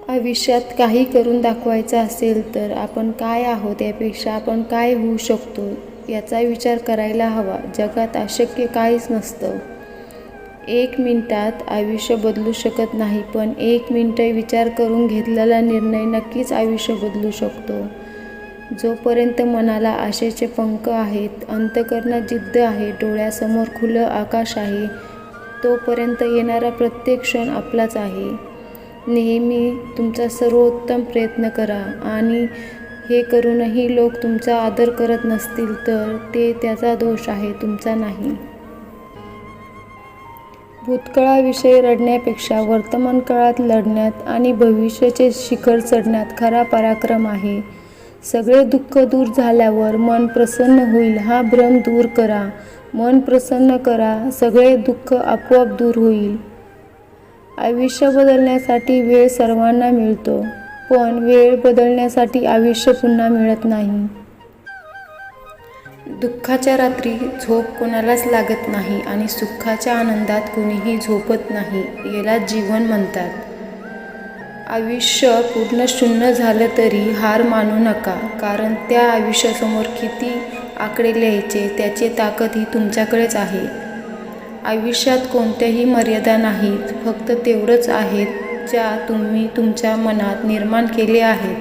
आयुष्यात काही करून दाखवायचं असेल तर आपण काय आहोत यापेक्षा आपण काय होऊ शकतो याचा विचार करायला हवा. जगात अशक्य काहीच नसतं. 1 मिनिटात आयुष्य बदलू शकत नाही, पण 1 मिनिट विचार करून घेतलेला निर्णय नक्कीच आयुष्य बदलू शकतो. जोपर्यंत मनाला आशेचे पंख आहेत, अंतःकरणात जिद्द आहे, डोळ्यासमोर खुलं आकाश आहे, तोपर्यंत येणारा प्रत्येक क्षण आपलाच आहे. नेहमी तुमचा सर्वोत्तम प्रयत्न करा आणि हे करूनही लोक तुमचा आदर करत नसतील तर ते त्याचा दोष आहे, तुमचा नाही. भूतकाळाविषयी रडण्यापेक्षा वर्तमान काळात लढण्यात आणि भविष्याचे शिखर चढण्यात खरा पराक्रम आहे. सगळे दुःख दूर झाल्यावर मन प्रसन्न होईल हा भ्रम दूर करा. मन प्रसन्न करा, सगळे दुःख आपोआप दूर होईल. आयुष्य बदलण्यासाठी वेळ सर्वांना मिळतो, पण वेळ बदलण्यासाठी आयुष्य पुन्हा मिळत नाही. दुःखाच्या रात्री झोप कोणालाच लागत नाही आणि सुखाच्या आनंदात कोणीही झोपत नाही. यालाच जीवन म्हणतात. आयुष्य पूर्ण शून्य झालं तरी हार मानू नका, कारण त्या आयुष्यासमोर किती आकडे लिहायचे त्याची ताकद ही तुमच्याकडेच आहे. आयुष्यात कोणत्याही मर्यादा नाहीत, फक्त तेवढंच आहेत ज्या तुम्ही तुमच्या मनात निर्माण केले आहेत.